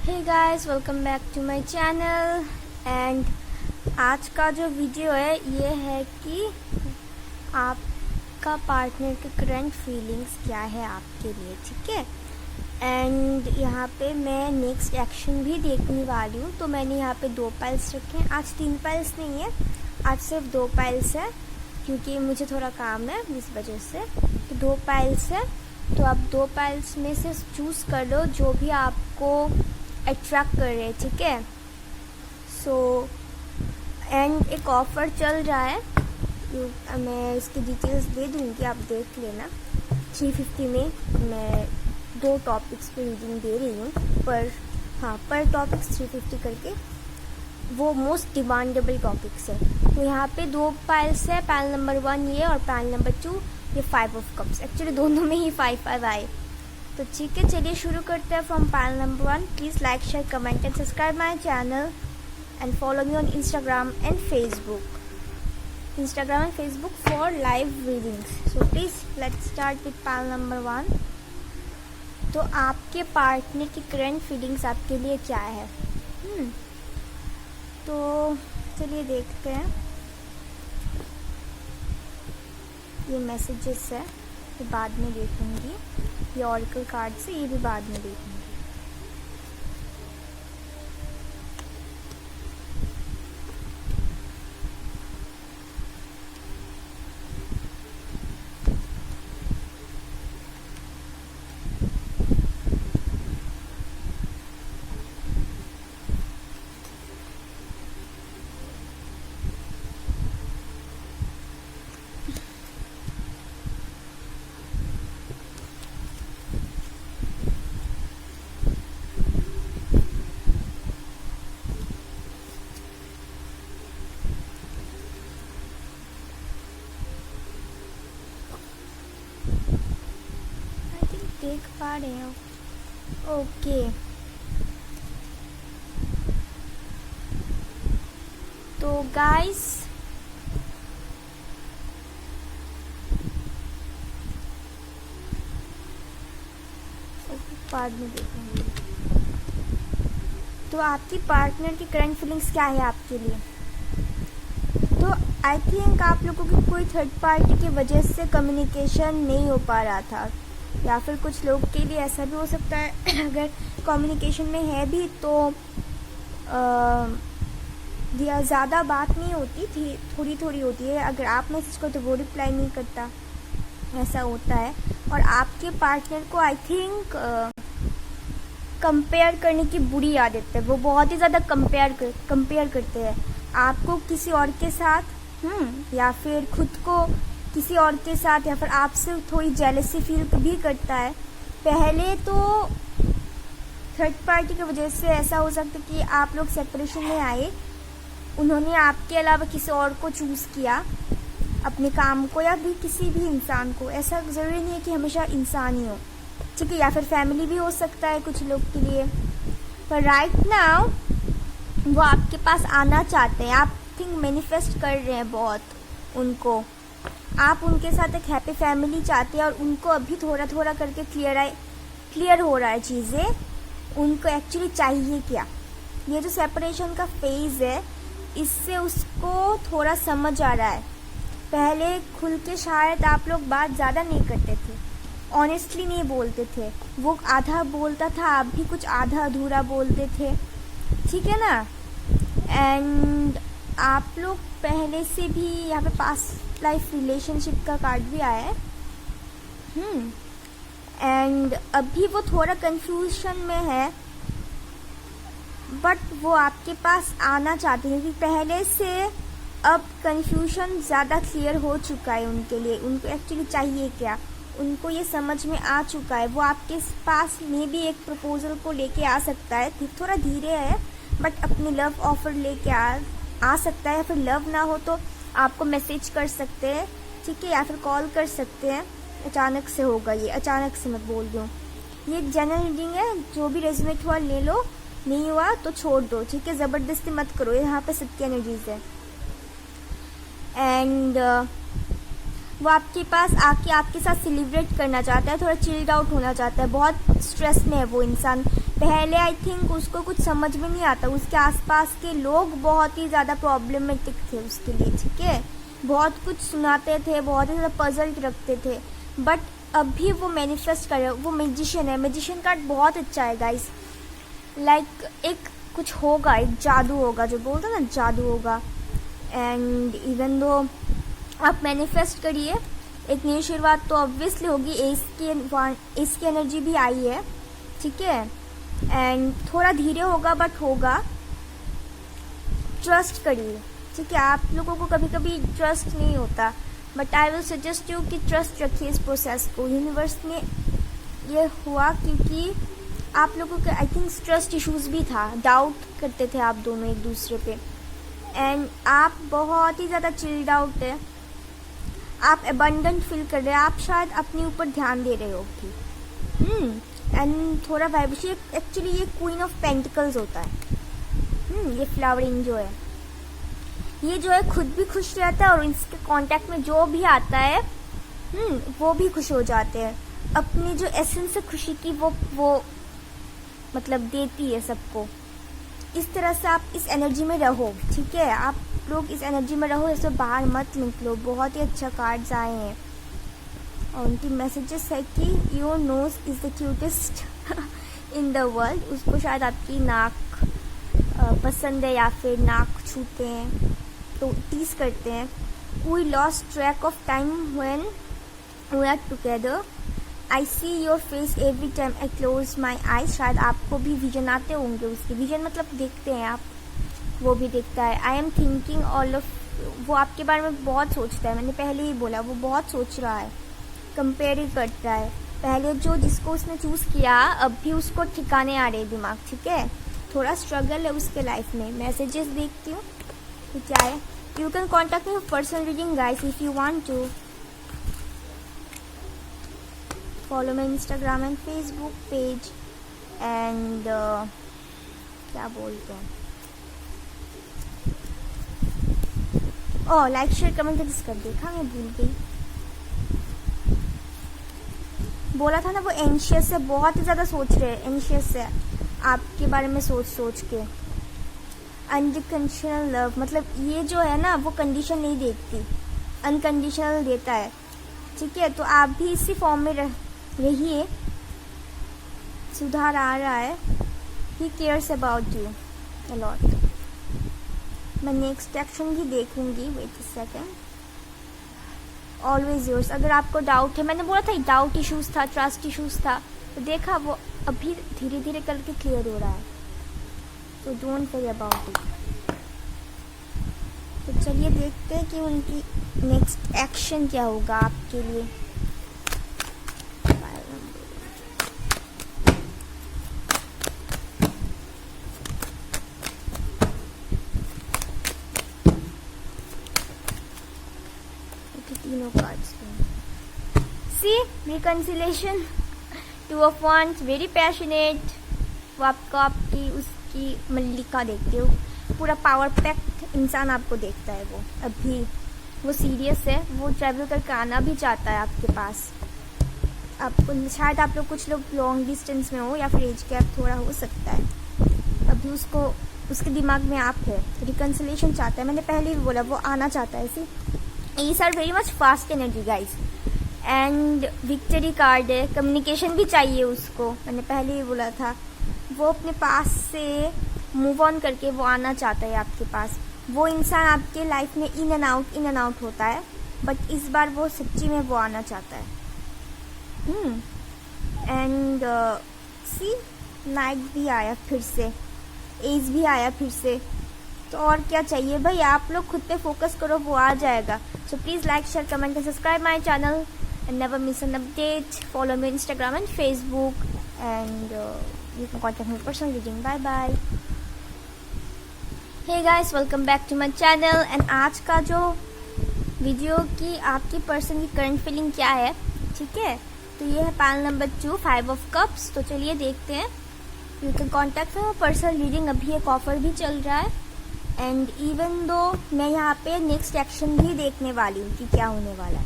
Hey guys, welcome back to my channel. And आज का जो वीडियो है ये है कि आपका पार्टनर के करंट फीलिंग्स क्या है आपके लिए, ठीक है। एंड यहाँ पे मैं नेक्स्ट एक्शन भी देखने वाली हूँ। तो मैंने यहाँ पे 2 पाइल्स रखे हैं। आज 3 पाइल्स नहीं है, आज सिर्फ 2 पाइल्स है क्योंकि मुझे थोड़ा काम है इस वजह से। तो 2 पाइल्स है, तो आप 2 पाइल्स में से चूज़ कर लो जो भी आपको अट्रैक्ट कर रहे हैं, ठीक है। सो एंड एक ऑफ़र चल रहा है, मैं इसकी डिटेल्स दे दूँगी, आप देख लेना। 350 में मैं 2 टॉपिक्स पे रीडिंग दे रही हूँ, पर टॉपिक्स 350 करके। वो मोस्ट डिमांडेबल टॉपिक्स है। तो यहाँ पे 2 पाइल्स है, पाइल नंबर 1 ये और पाइल नंबर 2 ये 5 ऑफ कप्स। एक्चुअली दोनों में ही 5 आए। तो ठीक है, चलिए शुरू करते हैं from pile number 1। Please like, share, comment and subscribe my channel and follow me on Instagram and Facebook for live readings. So please let's start with pile number 1। तो आपके पार्टनर की करंट फीलिंग्स आपके लिए क्या है? तो चलिए देखते हैं। ये मैसेजेस है, ये बाद में देखूंगी। ये ऑरेकल कार्ड से, ये भी बाद में देखूंगी। देख पा रहे हो? ओके। तो गाइस बाद में देखेंगे। तो आपकी पार्टनर की करंट फीलिंग्स क्या है आपके लिए? तो आई थिंक आप लोगों की कोई थर्ड पार्टी की वजह से कम्युनिकेशन नहीं हो पा रहा था, या फिर कुछ लोग के लिए ऐसा भी हो सकता है अगर कम्युनिकेशन में है भी तो ज़्यादा बात नहीं होती थी, थोड़ी थोड़ी होती है। अगर आप मैसेज को तो वो रिप्लाई नहीं करता, ऐसा होता है। और आपके पार्टनर को आई थिंक कंपेयर करने की बुरी आदत है। वो बहुत ही ज़्यादा कंपेयर करते हैं आपको किसी और के साथ, या फिर खुद को किसी और के साथ, या फिर आपसे थोड़ी जेलसी फील भी करता है। पहले तो थर्ड पार्टी की वजह से ऐसा हो सकता है कि आप लोग सेपरेशन में आए, उन्होंने आपके अलावा किसी और को चूज़ किया अपने काम को, या भी किसी भी इंसान को। ऐसा ज़रूरी नहीं है कि हमेशा इंसान ही हो, ठीक है, या फिर फैमिली भी हो सकता है कुछ लोग के लिए। पर राइट नाउ वो आपके पास आना चाहते हैं, आप थिंक मैनिफेस्ट कर रहे हैं बहुत उनको। आप उनके साथ एक हैप्पी फैमिली चाहते हैं और उनको अभी थोड़ा थोड़ा करके क्लियर हो रहा है चीज़ें। उनको एक्चुअली चाहिए क्या? ये जो सेपरेशन का फेज़ है, इससे उसको थोड़ा समझ आ रहा है। पहले खुल के शायद आप लोग बात ज़्यादा नहीं करते थे, ऑनेस्टली नहीं बोलते थे। वो आधा बोलता था, आप भी कुछ आधा अधूरा बोलते थे, ठीक है ना। एंड आप लोग पहले से भी यहाँ पे पास्ट लाइफ रिलेशनशिप का कार्ड भी आया है। एंड अभी वो थोड़ा कंफ्यूजन में है, बट वो आपके पास आना चाहते हैं क्योंकि पहले से अब कंफ्यूजन ज़्यादा क्लियर हो चुका है उनके लिए। उनको एक्चुअली चाहिए क्या, उनको ये समझ में आ चुका है। वो आपके पास में भी एक प्रपोजल को लेके आ सकता है, थोड़ा धीरे है बट अपने लव ऑफर लेके आ सकता है। या फिर लव ना हो तो आपको मैसेज कर सकते हैं, ठीक है, या फिर कॉल कर सकते हैं। अचानक से होगा ये, अचानक से मैं बोल दूँ। ये एक जनरल रीडिंग है, जो भी रेजोनेट हुआ ले लो, नहीं हुआ तो छोड़ दो, ठीक है। ज़बरदस्ती मत करो, यहाँ पे सबकी एनर्जीज है। एंड वो आपके पास आके आपके साथ सेलिब्रेट करना चाहता है, थोड़ा चिल्ड आउट होना चाहता है। बहुत स्ट्रेस में है वो इंसान, पहले आई थिंक उसको कुछ समझ में नहीं आता, उसके आसपास के लोग बहुत ही ज़्यादा प्रॉब्लमेटिक थे उसके लिए, ठीक है, बहुत कुछ सुनाते थे, बहुत ही ज़्यादा पजल रखते थे, बट अभी वो मैनिफेस्ट कर रहे हो, वो मैजिशियन है। मैजिशियन कार्ड बहुत अच्छा है गाइस, लाइक एक कुछ होगा, एक जादू होगा, जो बोलते हैं ना जादू होगा। एंड इवन दो आप मैनिफेस्ट करिए, एक नई शुरुआत तो ऑब्वियसली होगी। एस की एनर्जी भी आई है, ठीक है, एंड थोड़ा धीरे होगा बट होगा। ट्रस्ट करिए, ठीक है, आप लोगों को कभी कभी ट्रस्ट नहीं होता, but I will suggest you कि ट्रस्ट रखिए इस प्रोसेस को। यूनिवर्स में ये हुआ क्योंकि आप लोगों के आई थिंक ट्रस्ट इश्यूज भी था, डाउट करते थे आप दोनों एक दूसरे पे, एंड आप बहुत ही ज़्यादा चिल्ड आउट है, आप अबंडेंट फील कर रहे हैं, आप शायद अपने ऊपर ध्यान दे रहे हो कि एंड थोड़ा वाइब्रेशन। एक्चुअली ये क्वीन ऑफ पेंटिकल्स होता है। ये फ्लावरिंग जो है, ये जो है खुद भी खुश रहता है और इसके कांटेक्ट में जो भी आता है वो भी खुश हो जाते हैं। अपनी जो एसेंस है खुशी की वो मतलब देती है सबको। इस तरह से आप इस एनर्जी में रहो, ठीक है, आप लोग इस एनर्जी में रहो, इससे बाहर मत निकलो। बहुत ही अच्छा कार्ड्स आए हैं और उनकी मैसेजेस है कि your nose is the cutest in the world. उसको शायद आपकी नाक पसंद है या फिर नाक छूते हैं तो टीज करते हैं। We lost track of time when we are together. I see your face every time I close my eyes. शायद आपको भी विजन आते होंगे उसके, विजन मतलब देखते हैं आप, वो भी देखता है। I am thinking all of, वो आपके बारे में बहुत सोचता है, मैंने पहले ही बोला वो बहुत सोच रहा है, कंपेयर ही करता है। पहले जो जिसको उसने चूज़ किया अब भी उसको ठिकाने आ रहे दिमाग, ठीक है, थोड़ा स्ट्रगल है उसके लाइफ में। मैसेजेस देखती हूँ कि क्या है। You can contact me personal reading guys if you want to. Follow my Instagram and Facebook page and क्या बोलते हैं, लाइक शेयर कमेंट कर देखा, मैं भूल गई। बोला था ना वो एंशियस है, बहुत ही ज़्यादा सोच रहे हैं, एंशियस है आपके बारे में सोच के। अनकंडीशनल लव मतलब ये जो है ना वो कंडीशन नहीं देखती, अनकंडीशनल देता है, ठीक है। तो आप भी इसी फॉर्म में रहिए, सुधार आ रहा है। He cares about you a lot. मैं नेक्स्ट एक्शन भी देखूंगी, wait a second. Always yours. अगर आपको डाउट है, मैंने बोला था डाउट इश्यूज था, ट्रस्ट इश्यूज था, तो देखा वो अभी धीरे धीरे करके क्लियर हो रहा है, तो डोंट वरी अबाउट इट। तो चलिए देखते हैं कि उनकी नेक्स्ट एक्शन क्या होगा आपके लिए। तीनों cards see reconciliation, two of wands, very passionate. वो आपको आपकी उसकी मल्लिका देखते हो, पूरा पावर पैक्ड इंसान आपको देखता है। वो अभी वो सीरियस है, वो ट्रैवल करके आना भी चाहता है आपके पास। आपको शायद आप लोग कुछ लोग लॉन्ग डिस्टेंस में हो या फिर एज गैप थोड़ा हो सकता है। अभी उसको उसके दिमाग में आप है, रिकंसिलेशन चाहता है। मैंने पहले भी बोला वो आना चाहता है। सी These are very much fast energy guys and victory card है। कम्युनिकेशन भी चाहिए उसको, मैंने पहले ही बोला था। वो अपने पास से मूव ऑन करके वो आना चाहता है आपके पास। वो इंसान आपके लाइफ में इन एंड आउट होता है, बट इस बार वो सच्ची में वो आना चाहता है। एंड सी नाइट भी आया फिर से, एज भी आया फिर से, तो और क्या चाहिए भाई। आप लोग खुद पे फोकस करो, वो आ जाएगा। So please like share comment and subscribe my channel and never miss an update. Follow me Instagram and Facebook and you can contact me personal reading. Bye bye. Hey guys, welcome back to my channel. And आज का जो video की आपकी person की current feeling क्या है, ठीक है, तो ये है पैनल नंबर 2, 5 ऑफ कप्स। तो चलिए देखते हैं। You can contact me personal reading. अभी एक ऑफर भी चल रहा है एंड इवन दो मैं यहाँ पे नेक्स्ट एक्शन भी देखने वाली हूँ कि क्या होने वाला है।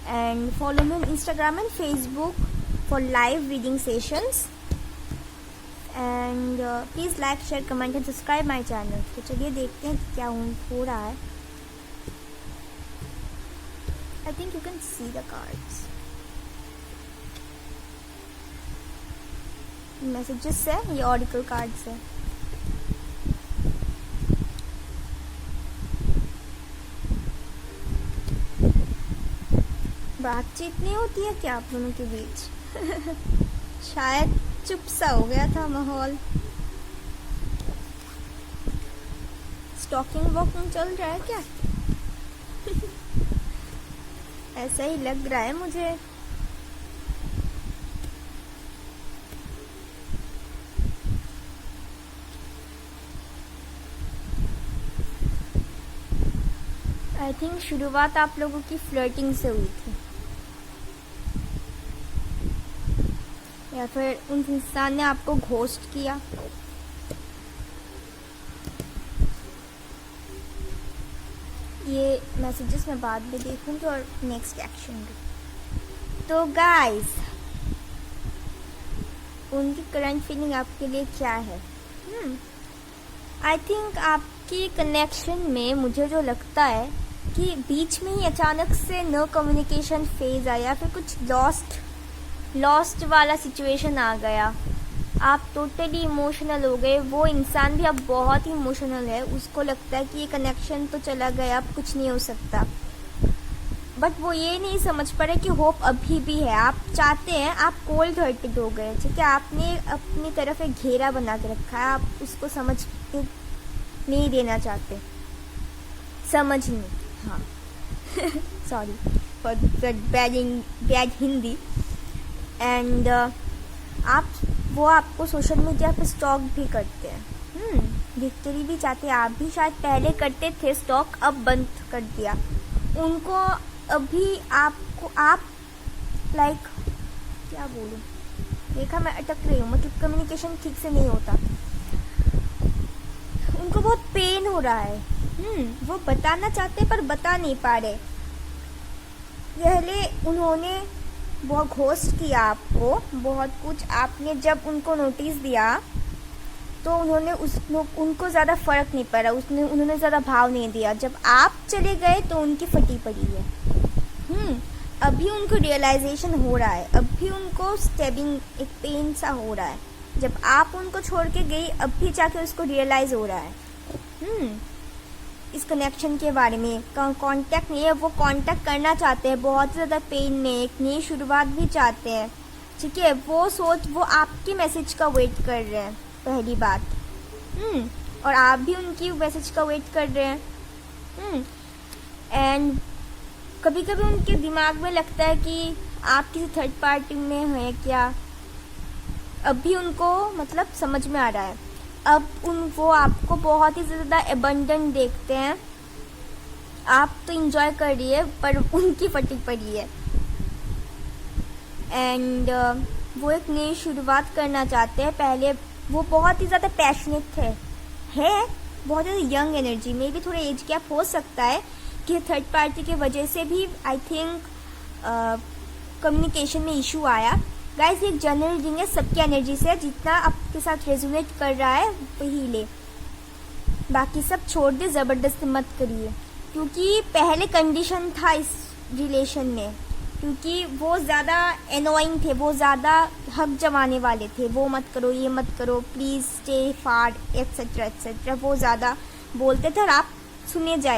And follow me on Instagram and Facebook for live reading sessions. And please like share comment and subscribe my channel. तो चलिए देखते हैं क्या हो रहा है। I think you can see the cards. Messages है, ये ऑरिकल कार्ड्स है। बातचीत नहीं होती है क्या आप दोनों के बीच? शायद चुप सा हो गया था माहौल। स्टॉकिंग वॉकिंग चल रहा है क्या? ऐसा ही लग रहा है मुझे। आई थिंक शुरुआत आप लोगों की फ्लर्टिंग से हुई थी, या फिर उन इंसान ने आपको घोस्ट किया। ये मैसेजेस मैं बाद में देखूंगी और नेक्स्ट एक्शन भी। तो गाइस, उनकी करंट फीलिंग आपके लिए क्या है? आई थिंक आपकी कनेक्शन में मुझे जो लगता है कि बीच में ही अचानक से नो कम्युनिकेशन फेज आया, फिर कुछ लॉस्ट वाला सिचुएशन आ गया। आप टोटली इमोशनल हो गए। वो इंसान भी अब बहुत ही इमोशनल है। उसको लगता है कि ये कनेक्शन तो चला गया, अब कुछ नहीं हो सकता। बट वो ये नहीं समझ पा रहे कि होप अभी भी है। आप चाहते हैं, आप कोल्ड हार्टेड हो गए, ठीक है। आपने अपनी तरफ एक घेरा बना के रखा है। आप उसको समझ नहीं देना चाहते, समझ नहीं। हाँ sorry for bad Hindi. And वो आपको सोशल मीडिया पे स्टॉक भी करते हैं। विक्ट्री भी चाहते हैं। आप भी शायद पहले करते थे स्टॉक, अब बंद कर दिया। उनको अभी आपको आप लाइक क्या बोलूं, देखा मैं अटक रही हूँ, मतलब कम्युनिकेशन ठीक से नहीं होता। उनको बहुत पेन हो रहा है। वो बताना चाहते पर बता नहीं पा रहे। पहले उन्होंने बहुत घोस्ट किया आपको, बहुत कुछ। आपने जब उनको नोटिस दिया तो उनको ज़्यादा फर्क नहीं पड़ा, उन्होंने ज़्यादा भाव नहीं दिया। जब आप चले गए तो उनकी फटी पड़ी है। अभी उनको रियलाइजेशन हो रहा है, अभी उनको स्टेबिंग एक पेन सा हो रहा है। जब आप उनको छोड़ के गई, अभी जाके उसको रियलाइज हो रहा है इस कनेक्शन के बारे में। कांटेक्ट नहीं है, वो कांटेक्ट करना चाहते हैं बहुत ज़्यादा पेन में, एक नई शुरुआत भी चाहते हैं, ठीक है। वो आपके मैसेज का वेट कर रहे हैं, पहली बात। और आप भी उनकी मैसेज का वेट कर रहे हैं। एंड कभी कभी उनके दिमाग में लगता है कि आप किसी थर्ड पार्टी में हैं क्या। अभी उनको मतलब समझ में आ रहा है। अब वो आपको बहुत ही ज़्यादा एबंडेंट देखते हैं। आप तो इंजॉय कर रही है, पर उनकी फटी पड़ी है। एंड वो एक नई शुरुआत करना चाहते हैं। पहले वो बहुत ही ज़्यादा पैशनेट थे, है बहुत ज़्यादा यंग एनर्जी में भी। थोड़ा एज गैप हो सकता है कि थर्ड पार्टी की वजह से भी आई थिंक कम्युनिकेशन में इशू आया। गाइस, एक जनरल रीडिंग है, सबकी एनर्जी से। जितना आपके साथ रेजोनेट कर रहा है वही ले, बाकी सब छोड़ दे, ज़बरदस्ती मत करिए। क्योंकि पहले कंडीशन था इस रिलेशन में, क्योंकि वो ज़्यादा एनोइंग थे, वो ज़्यादा हक जमाने वाले थे। वो मत करो, ये मत करो, please stay far, etcetera etcetera. वो ज़्यादा बोलते थे और आप सुने जा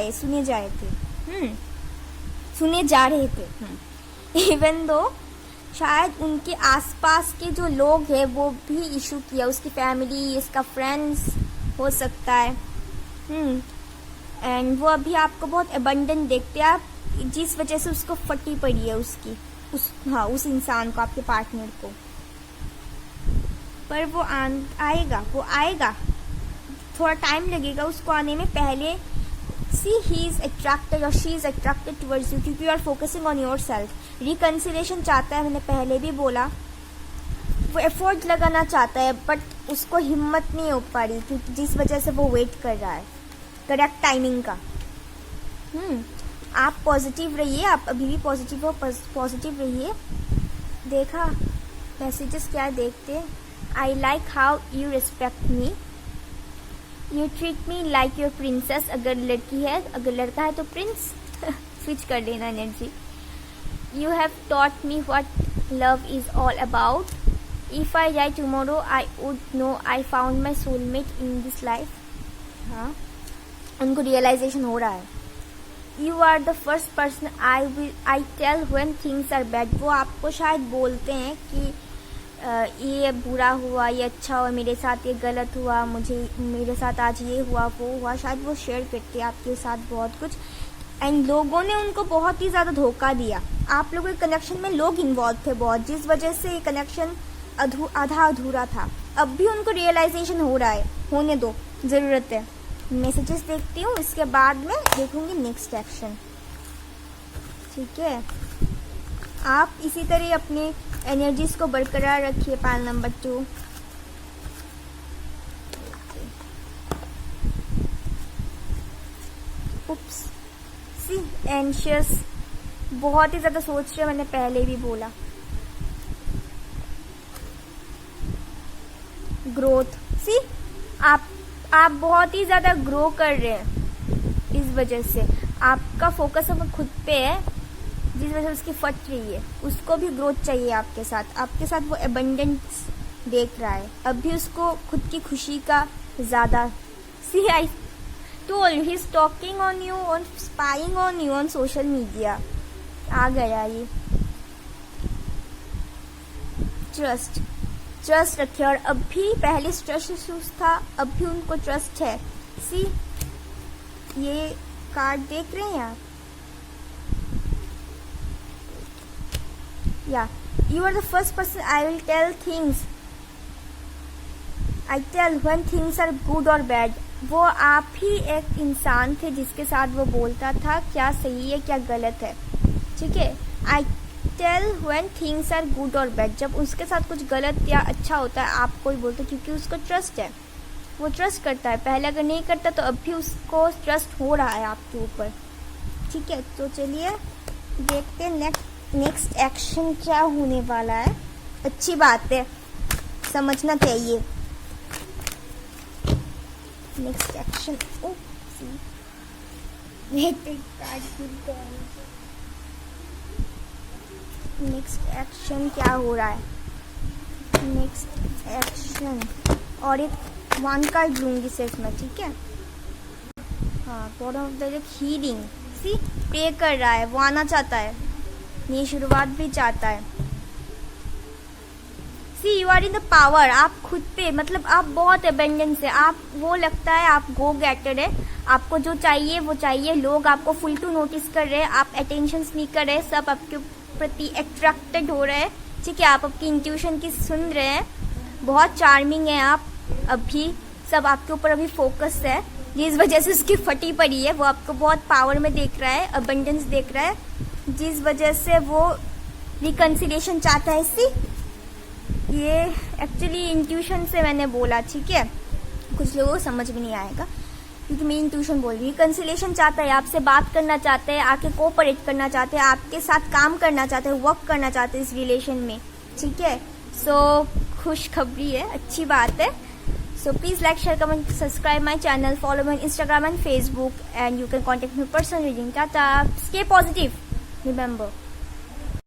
रहे थे। इवन दो शायद उनके आसपास के जो लोग हैं वो भी इशू किया, उसकी फैमिली, इसका फ्रेंड्स हो सकता है। एंड वो अभी आपको बहुत अबंडेंट देखते हैं। आप जिस वजह से उसको फटी पड़ी है उस इंसान को, आपके पार्टनर को। पर वो आएगा, थोड़ा टाइम लगेगा उसको आने में। पहले he is attracted or she is attracted towards you क्योंकि you are focusing on yourself. Reconciliation चाहता है, मैंने पहले भी बोला। वो एफर्ट लगाना चाहता है, बट उसको हिम्मत नहीं हो पा रही, क्योंकि जिस वजह से वो वेट कर रहा है करेक्ट टाइमिंग का। आप पॉजिटिव रहिए, आप अभी भी पॉजिटिव रहिए। देखा मैसेजेस क्या देखते I like how you respect me, you treat me like your princess. अगर लड़की है, अगर लड़का है तो प्रिंस स्विच कर देना energy. You have taught me what love is all about, if I die tomorrow I would know I found my soulmate in this life. हाँ, उनको रियलाइजेशन हो रहा है। You are the first person I tell when things are bad. वो आपको शायद बोलते हैं कि ये बुरा हुआ, ये अच्छा हुआ, मेरे साथ ये गलत हुआ, मेरे साथ आज ये हुआ, वो हुआ। शायद वो शेयर करते हैं आपके साथ बहुत कुछ, एंड लोगों ने उनको बहुत ही ज़्यादा धोखा दिया। आप लोगों के कनेक्शन में लोग इन्वॉल्व थे बहुत, जिस वजह से ये कनेक्शन आधा अधूरा था। अब भी उनको रियलाइजेशन हो रहा है, होने दो, ज़रूरत है। मैसेजेस देखती हूँ, इसके बाद में देखूंगी नेक्स्ट एक्शन। ठीक है, आप इसी तरह अपनी एनर्जीज को बरकरार रखिए। Pile number 2। उप्स, सी एंशियस, बहुत ही ज्यादा सोच रहे, मैंने पहले भी बोला। ग्रोथ, सी आप बहुत ही ज्यादा ग्रो कर रहे हैं। इस वजह से आपका फोकस अब खुद पे है, जिस वजह से उसकी फट रही है। उसको भी ग्रोथ चाहिए आपके साथ वो एबंडेंस देख रहा है। अब भी उसको खुद की खुशी का ज्यादा। See I told he is talking on you, on spying on you on social media. आ गया ये। ट्रस्ट रखिए। और अब भी पहले ट्रस्ट इश्यूज था, अब भी उनको ट्रस्ट है। सी ये कार्ड देख रहे हैं आप, या you are the first person I will tell things, I tell when things are good और बैड। वो आप ही एक इंसान थे जिसके साथ वो बोलता था क्या सही है क्या गलत है। ठीक है, I tell when things are good और बैड। जब उसके साथ कुछ गलत या अच्छा होता है आपको ही बोलते, क्योंकि उसको ट्रस्ट है, वो ट्रस्ट करता है। पहले अगर नहीं करता तो अब भी उसको ट्रस्ट हो रहा है आपके ऊपर। ठीक है, तो चलिए देखते हैं नेक्स्ट एक्शन क्या होने वाला है। अच्छी बात है, समझना चाहिए। नेक्स्ट एक्शन, नेक्स्ट एक्शन क्या हो रहा है। नेक्स्ट एक्शन, और एक 1 कार्ड लूंगी सिर्फ मैं। ठीक है, हाँ, bottom of the deck healing. She pray कर रहा है, वो आना चाहता है, ये शुरुआत भी चाहता है। See you are in the power. आप खुद पे, मतलब आप बहुत एबेंडेंस है। आप, वो लगता है आप गो गेटर है, आपको जो चाहिए वो चाहिए। लोग आपको फुल टू नोटिस कर रहे हैं, आप अटेंशन नहीं कर रहे, सब आपके प्रति अट्रैक्टेड हो रहे हैं। ठीक है, आप आपकी इंट्यूशन की सुन रहे हैं, बहुत चार्मिंग है आप। अभी सब आपके ऊपर अभी फोकस है, जिस वजह से उसकी फटी पड़ी है। वो आपको बहुत पावर में देख रहा है, अबंडेंस देख रहा है, जिस वजह से वो रिकंसिलिएशन चाहता है। इसी ये एक्चुअली इंट्यूशन से मैंने बोला। ठीक है, कुछ लोगों को समझ भी नहीं आएगा क्योंकि मेरी इंट्यूशन बोल रही है। रिकंसिलिएशन चाहता है, आपसे बात करना चाहते हैं, आके कोऑपरेट करना चाहते हैं, आपके साथ काम करना चाहते हैं, वर्क करना चाहते हैं इस रिलेशन में। ठीक है, सो खुशखबरी है, अच्छी बात है। So please like, share, comment, subscribe my channel, follow me on Instagram and Facebook, and you can contact me personal reading. Tata. Stay positive. Remember.